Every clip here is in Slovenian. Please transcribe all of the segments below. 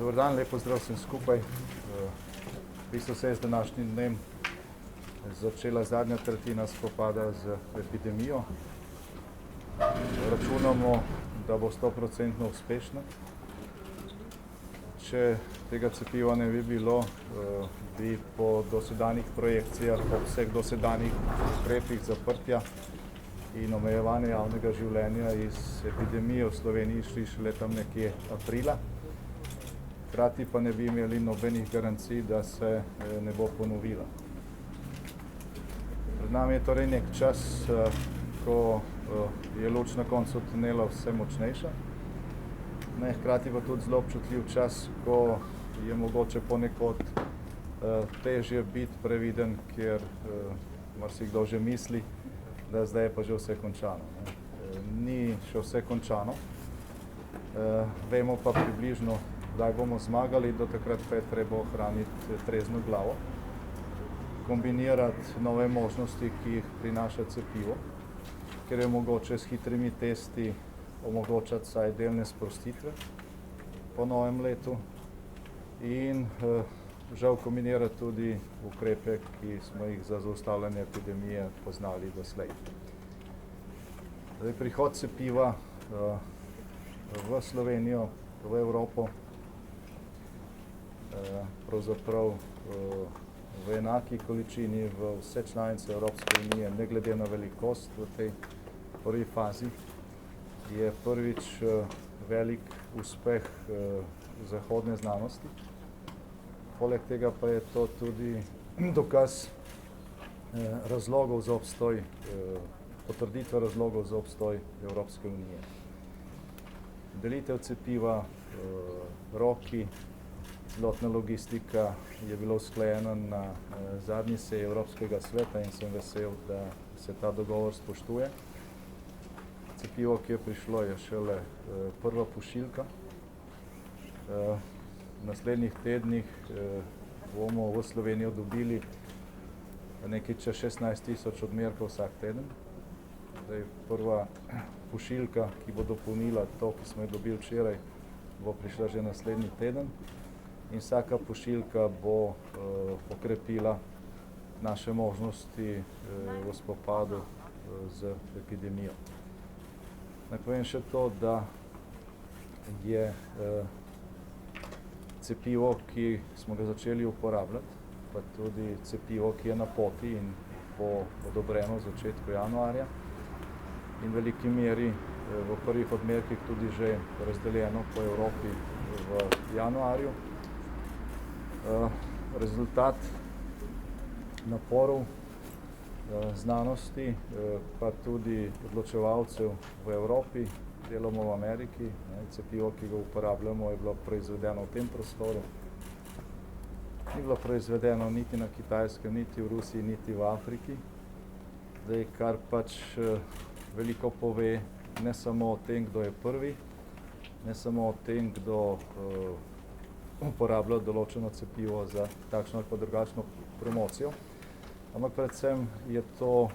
Dobar dan, lepo zdrav vsem skupaj. V bistvu se je z današnjim dnem začela zadnja tretjina spopada z epidemijo. Računamo, da bo 100% uspešna. Če tega cepiva ne bi bilo, bi po dosedanjih projekcijah, po vseh dosedanjih ukrepih zaprtja in omejevanja javnega življenja iz epidemije v Sloveniji šli šele tam nekje aprila. Hkrati pa ne bi imeli nobenih garancij, da se ne bo ponovila. Pred nami je torej nek čas, ko je luč na koncu tunela vse močnejša. Hkrati pa tudi zelo občutljiv čas, ko je mogoče ponekod težje biti previden, ker marsikdo že misli, da zdaj je pa že vse končano. Ni še vse končano. Vemo pa približno, kdaj bomo zmagali, do takrat pa je treba ohraniti trezno glavo, kombinirati nove možnosti, ki jih prinaša cepivo, ker je mogoče s hitrimi testi omogočati vsaj delne sprostitve po novem letu in žal kombinirati tudi ukrepe, ki smo jih za zaustavljanje epidemije poznali doslej. Prihod cepiva v Slovenijo, v Evropo, pravzaprav v enaki količini v vse članice Evropske unije, ne glede na velikost v tej prvi fazi, je prvič velik uspeh zahodne znanosti. Poleg tega pa je to tudi dokaz razlogov za obstoj, potrditve razlogov za obstoj Evropske unije. Delitev cepiva, roki, celotna logistika je bila usklajena na zadnji seji Evropskega sveta in sem vesel, da se ta dogovor spoštuje. Cepivo, ki je prišlo, je šele prva pošiljka. V naslednjih tednih bomo v Slovenijo dobili nekaj čez 16.000 odmerkov vsak teden. Prva pošiljka, ki bo dopolnila to, ki smo jo dobili včeraj, bo prišla že naslednji teden in vsaka pošiljka bo okrepila naše možnosti v spopadu z epidemijo. Naj povem še to, da je cepivo, ki smo ga začeli uporabljati, pa tudi cepivo, ki je na poti in bo odobreno v začetku januarja in v veliki meri v prvih odmerkih tudi že razdeljeno po Evropi v januarju. Rezultat naporov znanosti, pa tudi odločevalcev v Evropi, deloma v Ameriki. Cepivo, ki ga uporabljamo, je bilo proizvedeno v tem prostoru. Ni bilo proizvedeno niti na Kitajskem, niti v Rusiji, niti v Afriki. Kar pač veliko pove ne samo o tem, kdo je prvi, ne samo o tem, kdo uporablja določeno cepivo za takšno ali pa drugačno promocijo, ampak predvsem je to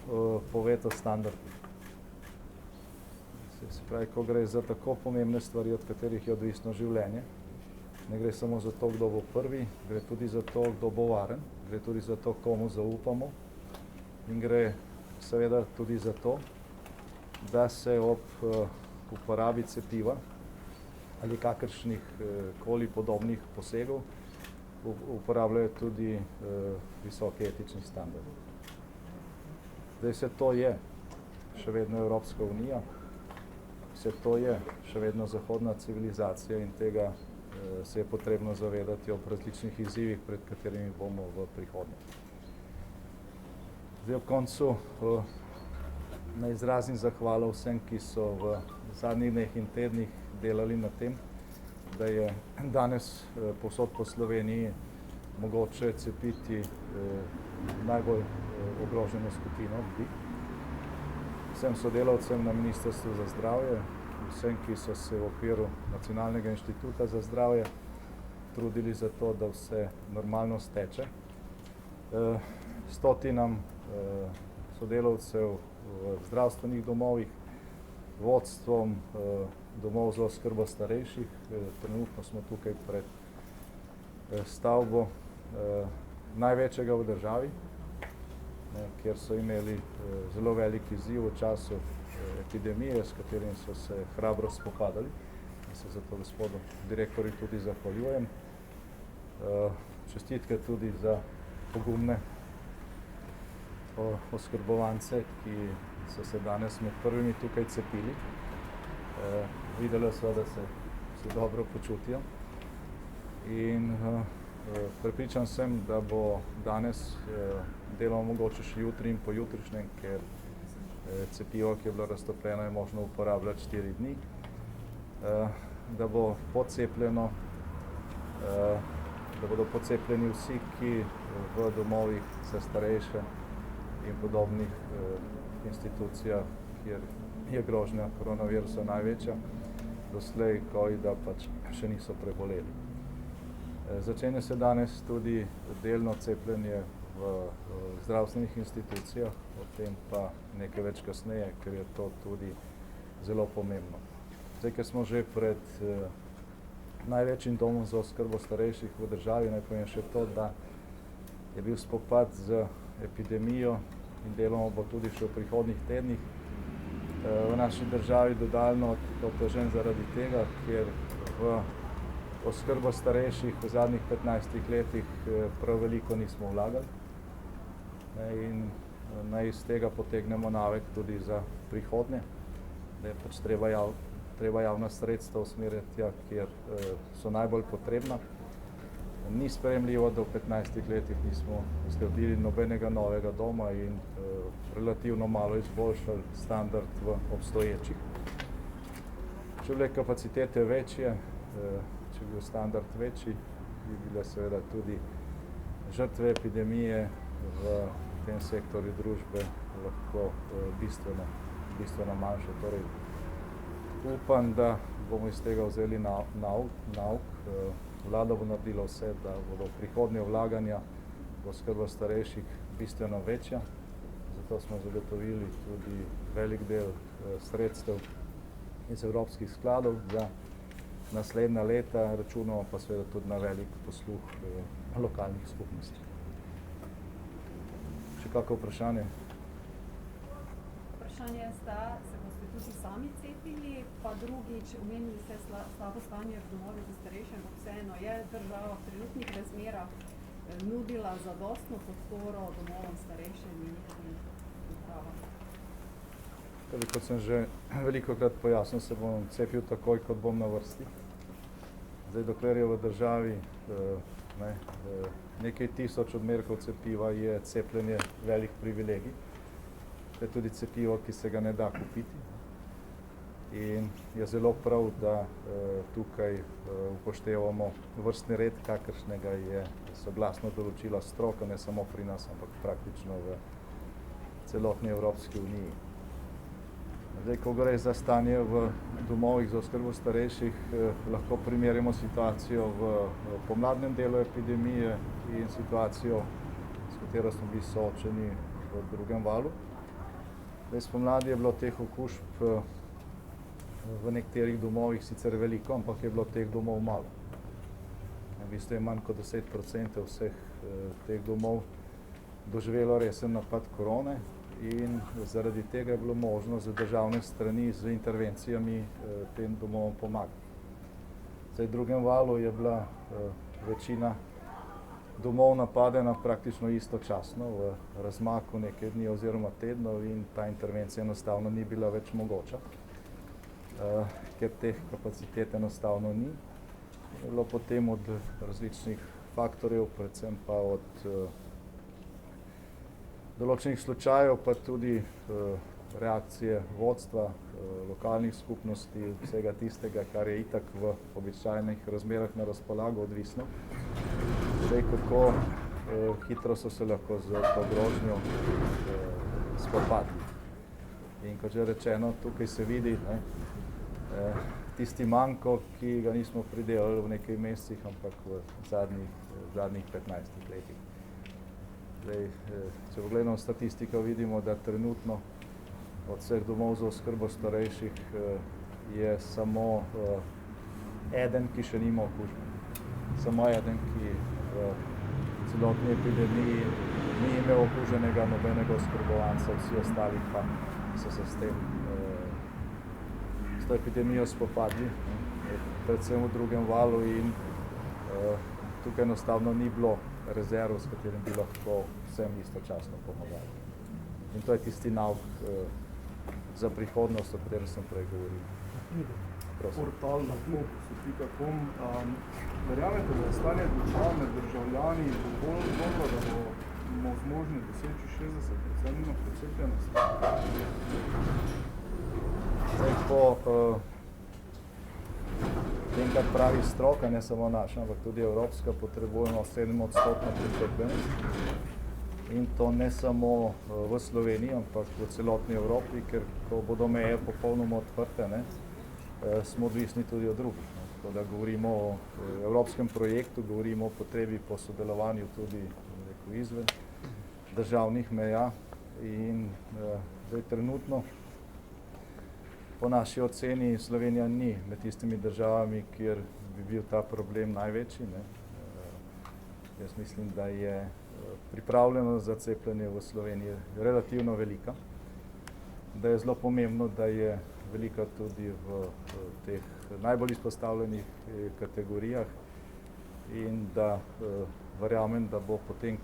povedo standardov. Se pravi, ko gre za tako pomembne stvari, od katerih je odvisno življenje, ne gre samo za to, kdo bo prvi, gre tudi za to, kdo bo varen, gre tudi za to, komu zaupamo in gre seveda tudi za to, da se ob uporabi cepiva ali kakršnih koli podobnih posegov uporabljajo tudi visoki etični standardi. Vse to je še vedno Evropska unija, vse to je še vedno zahodna civilizacija in tega se je potrebno zavedati ob različnih izzivih, pred katerimi bomo v prihodnje. Ob koncu naj izrazim zahvalo vsem, ki so v zadnjih dneh in tednih delali na tem, da je danes povsod po Sloveniji mogoče cepiti najbolj ogroženo skupino ljudi. Vsem sodelavcem na Ministrstvu za zdravje, vsem, ki so se v okviru Nacionalnega inštituta za zdravje trudili za to, da vse normalno steče. Stotinam sodelavcev v zdravstvenih domovih, vodstvom domov za oskrbo starejših. Trenutno smo tukaj pred stavbo največjega v državi, kjer so imeli zelo velik izziv v času epidemije, s katerim so se hrabro spopadali in se zato gospodu direktorju tudi zahvaljujem. Čestitke tudi za pogumne oskrbovance, ki so se danes med prvimi tukaj cepili. Videli so, da se dobro počutijo in prepričan sem, da bo danes deloma mogoče še jutri in pojutrišnjem, ker cepivo, ki je bilo raztopljeno, je možno uporabljati 4 dni, da bo pocepljeno, da bodo pocepljeni vsi, ki v domovih za starejše in podobnih institucijah, kjer je grožnja koronavirusa največja, doslej covida pač še niso preboleli. Začenja se danes tudi delno cepljenje v zdravstvenih institucijah, o tem pa nekaj več kasneje, ker je to tudi zelo pomembno. Zdaj, ker smo že pred največjim domom za oskrbo starejših v državi, naj povem še to, da je bil spopad z epidemijo in deloma bo tudi še v prihodnjih tednih v naši državi dodaljno otežen zaradi tega, ker v oskrbo starejših v zadnjih 15 letih prav veliko nismo vlagali in naj iz tega potegnemo navek tudi za prihodnje, da je pač treba javna sredstva usmerjati tja, kjer so najbolj potrebna. Ni sprejemljivo, da v 15 letih nismo zgradili nobenega novega doma in relativno malo izboljšali standard v obstoječih. Če bile kapacitete večje, če bi bil standard večji, bi bile seveda tudi žrtve epidemije v tem sektorju družbe lahko bistveno manjše. Torej, upam, da bomo iz tega vzeli nauk. Vlada bo naredila vse, da bodo prihodnje vlaganja v oskrbo starejših bistveno večja. Zato smo zagotovili tudi velik del sredstev iz evropskih skladov za naslednja leta, računamo pa seveda tudi na velik posluh lokalnih skupnosti. Še kakšno vprašanje? Vprašanje sta, se boste tudi sami cepili, pa drugič, omenili ste slabo stanje v domovih za starejše, ampak vseeno je država v trenutnih razmerah nudila zadostno podporo domovom starejšim in njihovim upravam. Kot sem že velikokrat pojasnil, se bom cepil takoj, kot bom na vrsti. Zdaj, dokler je v državi nekaj tisoč odmerkov cepiva, je cepljenje velik privilegij. To je tudi cepivo, ki se ga ne da kupiti. In je zelo prav, da tukaj upoštevamo vrstni red, kakršnega je soglasno določila stroka, ne samo pri nas, ampak praktično v celotni Evropski uniji. Zdaj, ko gre za stanje v domovih za oskrbo starejših, lahko primerjamo situacijo v pomladnem delu epidemije in situacijo, s katero smo bili soočeni v drugem valu. Zdaj, spomladi je bilo teh okužb v nekaterih domovih sicer veliko, ampak je bilo teh domov malo. V bistvu je manj kot 10% vseh teh domov doživelo resen napad korone in zaradi tega je bilo možno z državne strani z intervencijami tem domovom pomagati. Zdaj, v drugem valu je bila večina domov napadena praktično istočasno, v razmaku nekaj dni oziroma tednov in ta intervencija enostavno ni bila več mogoča, ker teh kapacitet enostavno ni. Je bilo potem od različnih faktorjev, predvsem pa od določenih slučajev, pa tudi reakcije vodstva, lokalnih skupnosti, vsega tistega, kar je itak v običajnih razmerah na razpolago odvisno. Zdaj, kako hitro so se lahko z to grožnjo spopadli. In kot že rečeno, tukaj se vidi tisti manko, ki ga nismo pridelali v nekaj mesecih, ampak v zadnjih 15 letih. Zdaj, če pogledamo statistiko, vidimo, da trenutno od vseh domov za oskrbo starejših je samo eden, ki še nima okužbe. samo eden, ki v celotni epidemiji ni imel okuženega nobenega oskrbovanca, vsi ostali pa so se s to epidemijo spopadli, predvsem v drugem valu in tukaj enostavno ni bilo rezerv, s katerim bi lahko vsem istočasno pomagali. In to je tisti nauk za prihodnost, o kateri sem prej govoril. Portal na fokusu.com. Verjamete, da je stanje duša med državljani bolj dobro, da bomo zmožni doseči 60% precepljenost? Zdaj, po tem, kar pravi stroka, ne samo naša, ampak tudi evropska, potrebujemo 7% precepljenost. In to ne samo v Sloveniji, ampak v celotni Evropi, ker ko bodo meje popolnoma odprte, smo odvisni tudi od drugih. Tako da govorimo o evropskem projektu, govorimo o potrebi po sodelovanju tudi izven državnih meja in zdaj trenutno po naši oceni Slovenija ni med tistimi državami, kjer bi bil ta problem največji. Jaz mislim, da je pripravljenost za cepljenje v Sloveniji relativno velika, da je zelo pomembno, da je velika tudi v teh najbolj izpostavljenih kategorijah in da verjamem, da bo potem,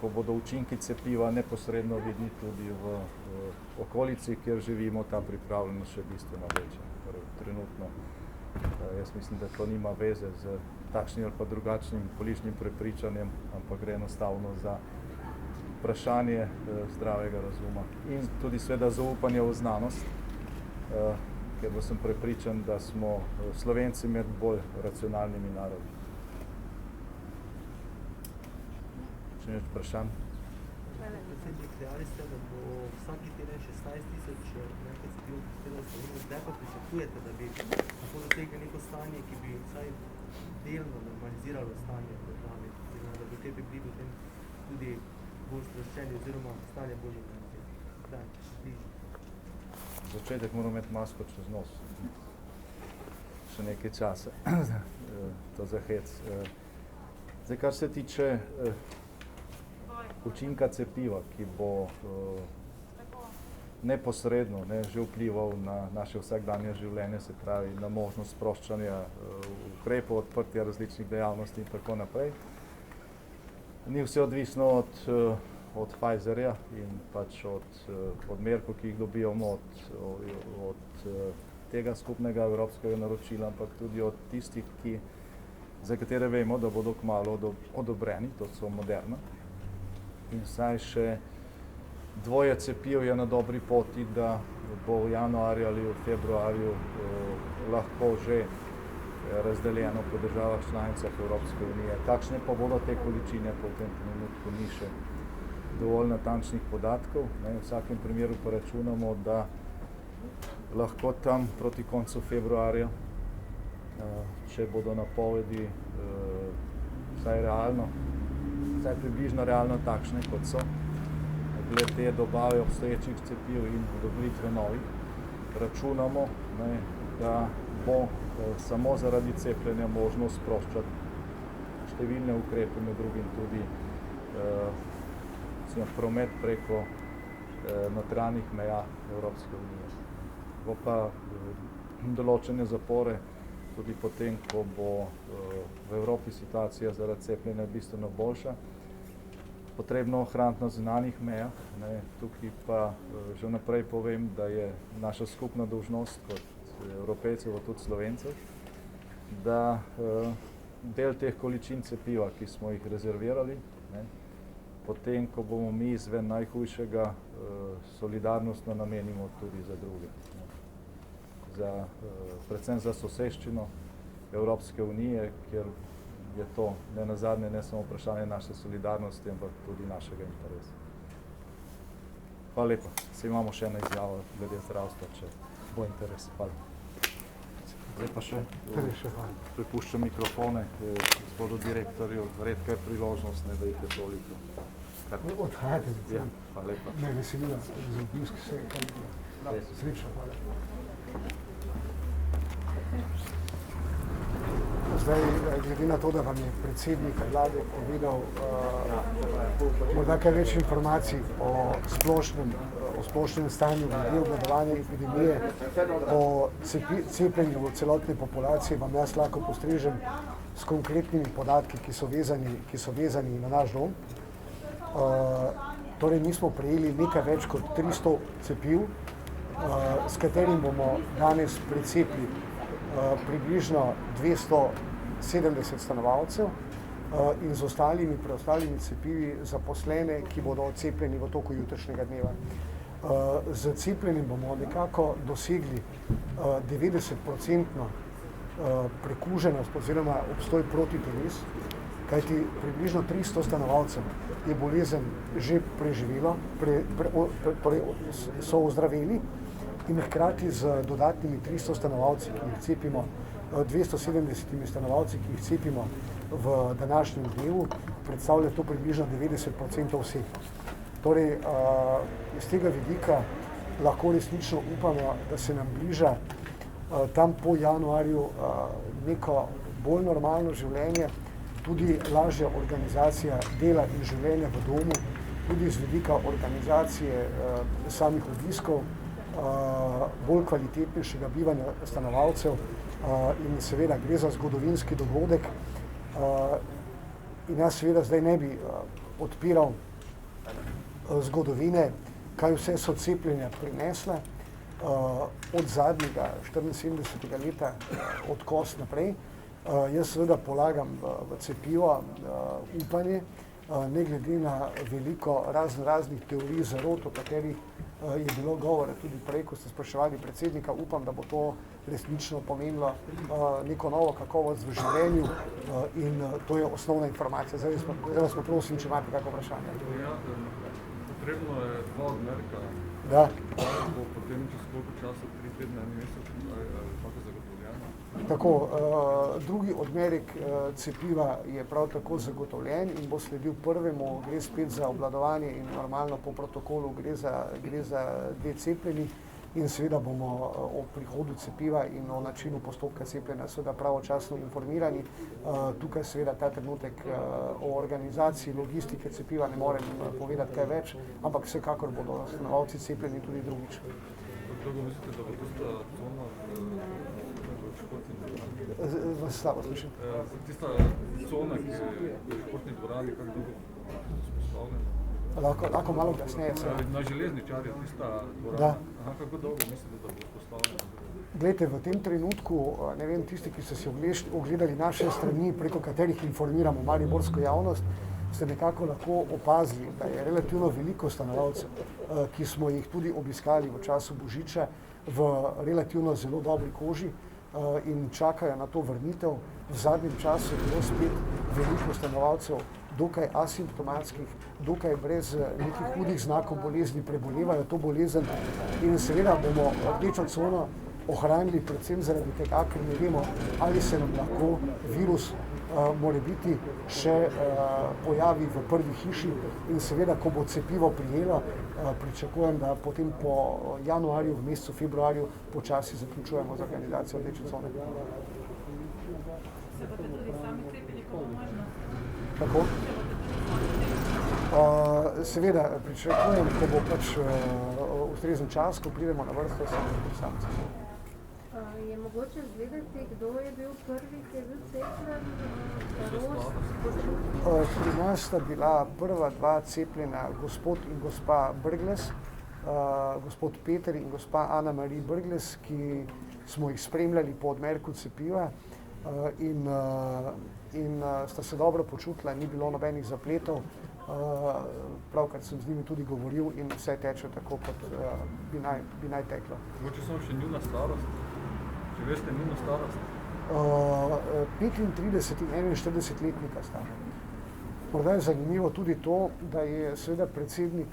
ko bodo učinki cepiva neposredno vidni tudi v okolici, kjer živimo, ta pripravljenost še bistveno večja. Torej, trenutno jaz mislim, da to nima veze z takšnim ali pa drugačnim političnim prepričanjem, ampak gre enostavno za vprašanje zdravega razuma in tudi seveda zaupanja v znanost, ker sem prepričan, da smo Slovenci med bolj racionalnimi narodi. Če ni vprašanj? Predsednik, dejali ste, da bo vsaki teden 16,000 nekaj cepiv prispelo v Slovenijo. Zdaj pa pričakujete, da bi lahko dosegli neko stanje, ki bi vsaj delno normaliziralo stanje v državi, da bi te bili potem tudi bolj sproščeni oziroma stanje bolj normalizirano. Kdaj? Začetek moram imeti masko čez nos. Še nekaj časa. To za hec. Zdaj, kar se tiče učinka cepiva, ki bo neposredno že vplival na naše vsakdanje življenje, se pravi na možnost sproščanja ukrepov, odprtja različnih dejavnosti in tako naprej. Ni vse odvisno od Pfizerja in pač od odmerkov, ki jih dobivamo od tega skupnega evropskega naročila, ampak tudi od tistih, za katere vemo, da bodo kmalu odobreni, to so Moderna. In vsaj še 2 cepiv je na dobri poti, da bo v januarju ali v februarju lahko že razdeljeno po državah članicah Evropske unije. Kakšne pa bodo te količine, po tem trenutku ni še dovolj natančnih podatkov. V vsakem primeru pa računamo, da lahko tam proti koncu februarja, če bodo napovedi vsaj približno realno takšne, kot so, glede dobave obstoječih cepiv in odobritve novih, računamo, da bo samo zaradi cepljenja možno sproščati številne ukrepe, med drugim tudi promet preko notranjih meja Evropske unije. Bo pa določene zapore tudi potem, ko bo v Evropi situacija zaradi cepljenja bistveno boljša, potrebno ohraniti na zunanjih mejah. Tukaj pa že vnaprej povem, da je naša skupna dolžnost kot Evropejcev, tudi Slovencev, da del teh količin cepiva, ki smo jih rezervirali, potem, ko bomo mi izven najhujšega, solidarnostno namenimo tudi za druge. Predvsem za soseščino Evropske unije, kjer je to nenazadnje ne samo vprašanje naše solidarnosti, ampak tudi našega interesa. Hvala lepa. Se imamo še eno izjavo glede zdravstva, če bo interes. Hvala. Zdaj pa še prepuščam mikrofone gospodu direktorju. Redka je priložnost, da jih je toliko. Odhajate. Ja, hvala lepa. Me veselila za obisk vse. Srečno, hvala. Zdaj, glede na to, da vam je predsednik vlade povedal morda kaj več informacij o splošnem stanju glede obvladovanja epidemije, o cepljenju celotne populacije, vam jaz lahko postrežem s konkretnimi podatki, ki so vezani na naš dom. Torej, mi smo prejeli nekaj več kot 300 cepiv, s katerim bomo danes precepili približno 270 stanovalcev in z preostalimi cepivi zaposlene, ki bodo cepljeni v toku jutrišnjega dneva. Z cepljenjem bomo nekako dosegli 90% prekuženost oziroma obstoj protiteles, kajti približno 300 stanovalcev je bolezen že preživelo, torej so ozdraveli, in hkrati z dodatnimi 300 stanovalci, ki jih cepimo, 270 stanovalci, ki jih cepimo v današnjem dnevu, predstavlja to približno 90% vseh. Torej, iz tega vidika lahko resnično upamo, da se nam bliža tam po januarju neko bolj normalno življenje, tudi lažja organizacija dela in življenja v domu, tudi z vidika organizacije samih obiskov, bolj kvalitetnejšega bivanja stanovalcev in seveda gre za zgodovinski dogodek. In jaz seveda zdaj ne bi odpiral zgodovine, kaj vse so cepljenja prinesla od zadnjega 74. leta, od kost naprej. Jaz seveda polagam v cepivo upanje, ne glede na veliko raznih teorij zarot, o katerih je bilo govora tudi prej, ko ste spraševali predsednika. Upam, da bo to resnično pomenilo neko novo kakovost v življenju in to je osnovna informacija. Zdaj vas pa prosim, če imate kako vprašanje. Potrebno je 2 odmerka. Da. Bo potem čez koliko časa, 3 tedne, en mesec, kako zagotovljeno? Tako, drugi odmerek cepiva je prav tako zagotovljen in bo sledil prvemu, gre spet za obvladovanje in normalno po protokolu gre za 2 cepljeni in seveda bomo o prihodu cepiva in o načinu postopka cepljenja seveda pravočasno informirani. Tukaj seveda ta trenutek o organizaciji logistike cepiva ne morem povedati kaj več, ampak vsekakor bodo stanovalci cepljeni tudi drugič. Kako mislite, da bo tista cona v športni dvorani? Vas slabo slišim. Tista cona, ki je v športni dvorani, kako dolgo bo vzpostavljena? Lahko malo glasneje. Na železničarju tista dvorana. Da. Aha, kako dolgo mislite, da bo vzpostavljena? Glejte, v tem trenutku, ne vem, tisti, ki ste si ogledali naše strani, preko katerih informiramo mariborsko javnost, ste nekako lahko opazili, da je relativno veliko stanovalcev, ki smo jih tudi obiskali v času Božiča, v relativno zelo dobri koži in čakajo na to vrnitev. V zadnjem času je bilo spet veliko stanovalcev dokaj asimptomatskih, dokaj brez nekih hudih znakov bolezni, prebolevajo to bolezen in seveda bomo rdečo cono ohranili predvsem zaradi tega, ker ne vemo, ali se nam lahko virus morebiti še pojavi v prvi hiši in seveda, ko bo cepivo prijelo, pričakujem, da potem po januarju, v mesecu februarju počasi zaključujemo z organizacijo rdeče cone. Se boste tudi sami cepili, ko bo možnost? Tako? Seveda, pričakujem, ko bo pač ustrezen čas, ko pridemo na vrsto, se bomo tudi sami cepili. Je mogoče izvedeti, kdo je bil prvi, ki je bil cepljen? Pri nas sta bila prva 2 cepljena gospod in gospa Brglez, gospod Peter in gospa Ana Marija Brglez, ki smo jih spremljali po odmerku cepiva in sta se dobro počutila, ni bilo nobenih zapletov. Pravkar sem z njimi tudi govoril in vse teče tako, kot bi naj teklo. Mogoče samo še njuna starost? Če veste njuna starost? 35 in 41 letnika sta. Morda je zanimivo tudi to, da je seveda predsednik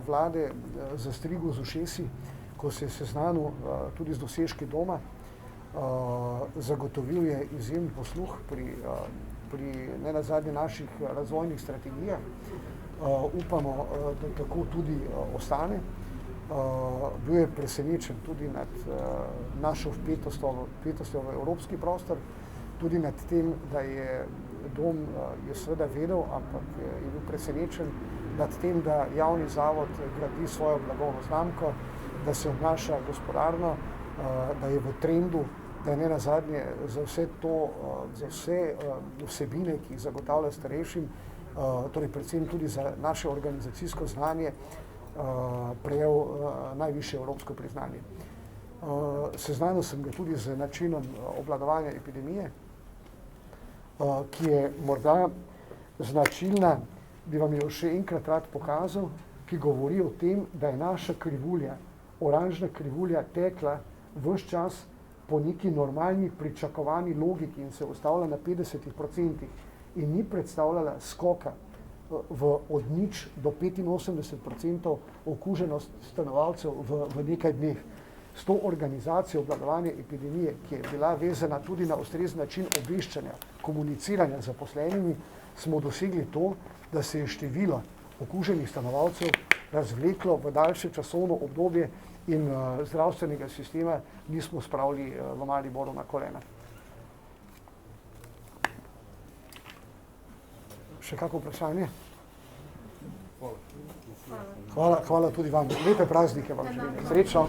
vlade zastrigel z ušesi, ko se je seznanil tudi z dosežki doma. Zagotovil je izjemen posluh pri nenazadnje naših razvojnih strategijah. Upamo, da tako tudi ostane. Bil je presenečen tudi nad našo vpetostjo v evropski prostor tudi nad tem, da je dom je seveda vedel, ampak je bil presenečen nad tem, da javni zavod gradi svojo blagovno znamko, da se obnaša gospodarno, da je v trendu, da je ne nazadnje za vse to, za vse vsebine, ki jih zagotavlja starejšim, torej predvsem tudi za naše organizacijsko znanje, prejel najvišje evropsko priznanje. Seznanil sem ga tudi z načinom obvladovanja epidemije, ki je morda značilna, bi vam jo še enkrat rad pokazal, ki govori o tem, da je naša krivulja, oranžna krivulja, tekla ves čas po neki normalni pričakovani logiki in se ustavila na 50% in ni predstavljala skoka od 0 do 85% okuženost stanovalcev v nekaj dneh. S to organizacijo obvladovanja epidemije, ki je bila vezana tudi na ustrezen način obveščanja, komuniciranja z zaposlenimi, smo dosegli to, da se je število okuženih stanovalcev razvleklo v daljše časovno obdobje in zdravstvenega sistema nismo spravili v Mariboru na kolena. Še kako vprašanje? Hvala tudi vam. Lepe praznike vam želim. Srečno.